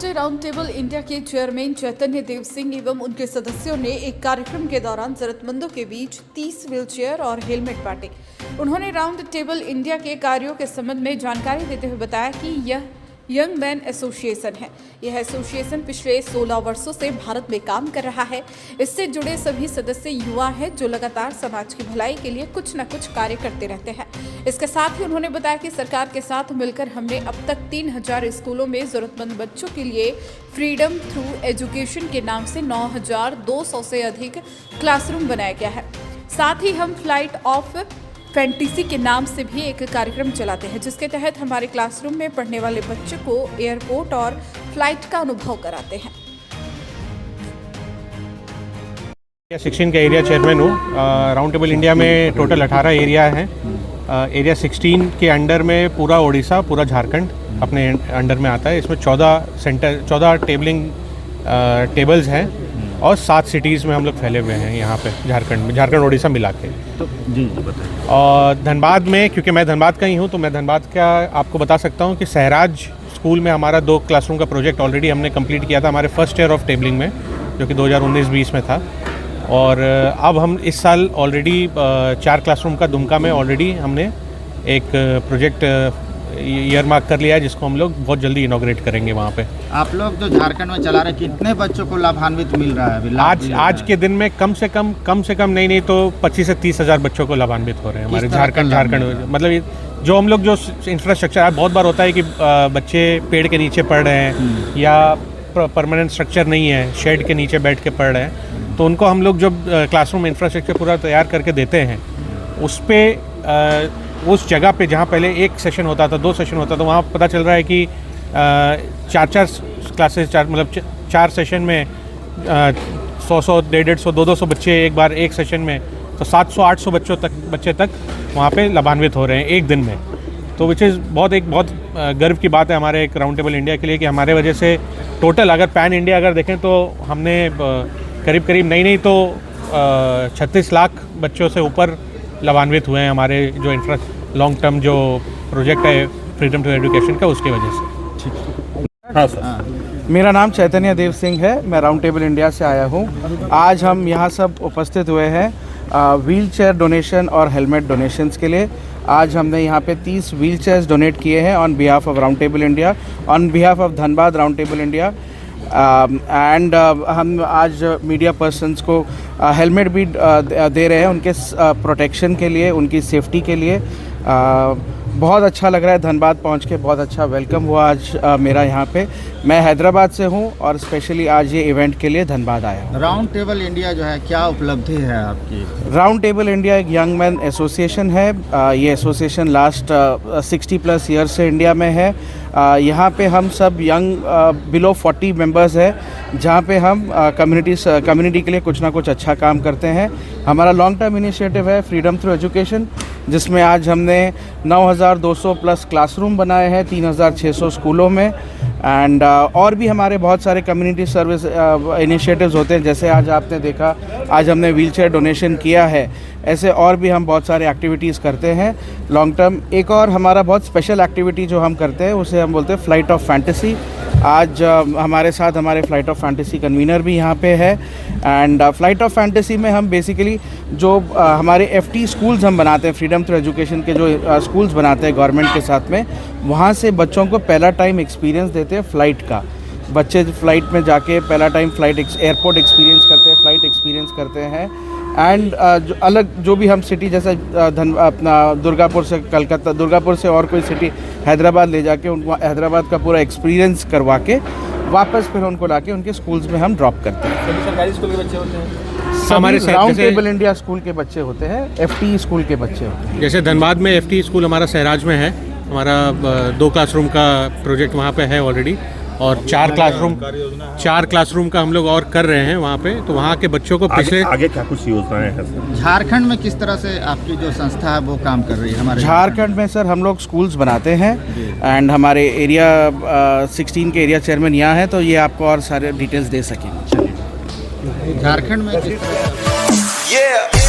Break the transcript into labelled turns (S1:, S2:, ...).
S1: SOT round table India के chairman चैतन्य देव सिंह एवं उनके सदस्यों ने एक कार्यक्रम के दौरान जरूरतमंदों के बीच 30 व्हीलचेयर और हेलमेट बांटे। उन्होंने राउंड टेबल इंडिया के कार्यों के संबंध में जानकारी देते हुए बताया कि यह यंग मैन एसोसिएशन है। यह एसोसिएशन पिछले 16 वर्षों से भारत में काम कर रहा है। इससे जुड़े सभी सदस्य युवा हैं जो लगातार समाज की भलाई के लिए कुछ न कुछ कार्य करते रहते हैं। इसके साथ ही उन्होंने बताया कि सरकार के साथ मिलकर हमने अब तक 3000 स्कूलों में जरूरतमंद बच्चों के लिए फ्रीडम थ्रू एजुकेशन के नाम से 9200 से अधिक क्लासरूम बनाया गया है। साथ ही हम फ्लाइट ऑफ फैंटेसी के नाम से भी एक कार्यक्रम चलाते हैं, जिसके तहत हमारे क्लासरूम में पढ़ने वाले बच्चों को एयरपोर्ट और फ्लाइट का अनुभव कराते हैं।
S2: 16 का एरिया चेयरमैन हूँ। राउंड टेबल इंडिया में टोटल 18 एरिया हैं। एरिया 16 के अंडर में पूरा उड़ीसा, पूरा झारखंड अपने अंडर में आता है। इसमें 14 टेबल्स हैं और 7 सिटीज़ में हम लोग फैले हुए हैं यहाँ पे झारखंड उड़ीसा मिला के।
S3: तो जी बताइए।
S2: और धनबाद में, क्योंकि मैं धनबाद का ही हूँ, तो मैं धनबाद का आपको बता सकता हूँ कि सहराज स्कूल में हमारा 2 क्लासरूम का प्रोजेक्ट ऑलरेडी हमने कंप्लीट किया था हमारे फर्स्ट ईयर ऑफ टेबलिंग में, जो कि 2019-20 में था। और अब हम इस साल ऑलरेडी 4 क्लासरूम का दुमका में ऑलरेडी हमने एक प्रोजेक्ट ईयर मार्क कर लिया है, जिसको हम लोग बहुत जल्दी इनॉग्रेट करेंगे वहाँ पे।
S3: आप लोग जो झारखंड में चला रहे, कितने बच्चों को लाभान्वित मिल रहा है अभी?
S2: आज के दिन में कम से कम नहीं तो 25 से 30 हज़ार बच्चों को लाभान्वित हो रहे हैं हमारे झारखंड। मतलब जो हम लोग जो इंफ्रास्ट्रक्चर, बहुत बार होता है कि बच्चे पेड़ के नीचे पढ़ रहे हैं या परमानेंट स्ट्रक्चर नहीं है, शेड के नीचे बैठ के पढ़ रहे हैं, तो उनको हम लोग जब क्लासरूम इंफ्रास्ट्रक्चर पूरा तैयार करके देते हैं, उस जगह पे जहाँ पहले 1 सेशन होता था, 2 सेशन होता था, वहाँ पता चल रहा है कि 4 क्लासेस, मतलब 4 सेशन में 100, 150, 200 बच्चे एक बार एक सेशन में, तो 700-800 बच्चे तक वहाँ पे लाभान्वित हो रहे हैं एक दिन में। तो विच इज़ बहुत गर्व की बात है हमारे एक राउंड टेबल इंडिया के लिए कि हमारे वजह से टोटल अगर पैन इंडिया अगर देखें तो हमने करीब नहीं तो 36 लाख बच्चों से ऊपर लाभान्वित हुए हैं हमारे जो लॉन्ग टर्म जो प्रोजेक्ट है फ्रीडम टू एजुकेशन का, उसकी वजह से।
S4: हाँ सर। मेरा नाम चैतन्य देव सिंह है, मैं राउंड टेबल इंडिया से आया हूँ। आज हम यहाँ सब उपस्थित हुए हैं व्हील चेयर डोनेशन और हेलमेट डोनेशंस के लिए। आज हमने यहाँ पे 30 व्हील चेयर्स डोनेट किए हैं on behalf of round table India, on behalf of Dhanbad round table India. And हम आज मीडिया पर्सन्स को हेलमेट भी दे रहे हैं उनके प्रोटेक्शन के लिए, उनकी सेफ्टी के लिए। बहुत अच्छा लग रहा है, धनबाद पहुंच के बहुत अच्छा वेलकम हुआ आज मेरा यहाँ पे। मैं हैदराबाद से हूँ और स्पेशली आज ये इवेंट के लिए धनबाद आया हूँ।
S3: राउंड टेबल इंडिया जो है, क्या उपलब्धि है आपकी?
S4: राउंड टेबल इंडिया एक यंग मैन एसोसिएशन है। ये एसोसिएशन लास्ट 60+ ईयर से इंडिया में है। यहाँ पे हम सब यंग बिलो 40 मेंबर्स हैं, जहाँ पे हम कम्युनिटी के लिए कुछ ना कुछ अच्छा काम करते हैं। हमारा लॉन्ग टर्म इनिशिएटिव है फ्रीडम थ्रू एजुकेशन, जिसमें आज हमने 9200+ क्लासरूम बनाए हैं 3600 स्कूलों में। एंड और भी हमारे बहुत सारे कम्युनिटी सर्विस इनिशिएटिव्स होते हैं, जैसे आज आपने देखा आज हमने व्हीलचेयर डोनेशन किया है। ऐसे और भी हम बहुत सारे एक्टिविटीज़ करते हैं लॉन्ग टर्म। एक और हमारा बहुत स्पेशल एक्टिविटी जो हम करते हैं उसे हम बोलते हैं फ्लाइट ऑफ फैंटेसी। आज हमारे साथ हमारे फ्लाइट ऑफ फैंटेसी कन्वीनर भी यहाँ पे है। एंड फ्लाइट ऑफ फैंटेसी में हम बेसिकली जो हमारे FT स्कूल्स हम बनाते हैं, फ्रीडम थ्रू एजुकेशन के जो स्कूल्स बनाते हैं गवर्नमेंट के साथ में, वहाँ से बच्चों को पहला टाइम एक्सपीरियंस देते हैं फ्लाइट का। बच्चे फ्लाइट में जाके पहला टाइम एयरपोर्ट एक्सपीरियंस करते हैं, फ़्लाइट एक्सपीरियंस करते हैं। एंड जो भी हम सिटी जैसे अपना दुर्गापुर से और कोई सिटी हैदराबाद ले जाके उनको हैदराबाद का पूरा एक्सपीरियंस करवा के वापस फिर उनको लाके उनके स्कूल्स में हम ड्रॉप करते हैं।
S3: सभी सरकारी स्कूल के बच्चे होते हैं?
S2: हमारे
S4: राउंड टेबल इंडिया स्कूल के बच्चे होते हैं, FT स्कूल के बच्चे होते हैं।
S2: जैसे धनबाद में FT स्कूल हमारा सहराज में है, हमारा 2 क्लासरूम का प्रोजेक्ट वहाँ पे है ऑलरेडी, और 4 क्लासरूम का हम लोग और कर रहे हैं वहाँ पे। तो वहाँ के बच्चों को पिछले
S5: आगे क्या कुछ योजनाएं हैं?
S3: झारखंड में किस तरह से आपकी जो संस्था है वो काम कर रही है? हमारे
S4: झारखंड में सर हम लोग स्कूल्स बनाते हैं। एंड हमारे एरिया 16 के एरिया चेयरमैन यहाँ हैं, तो ये आपको और सारे डिटेल्स दे सकेंगे।
S3: झारखंड में किस तरह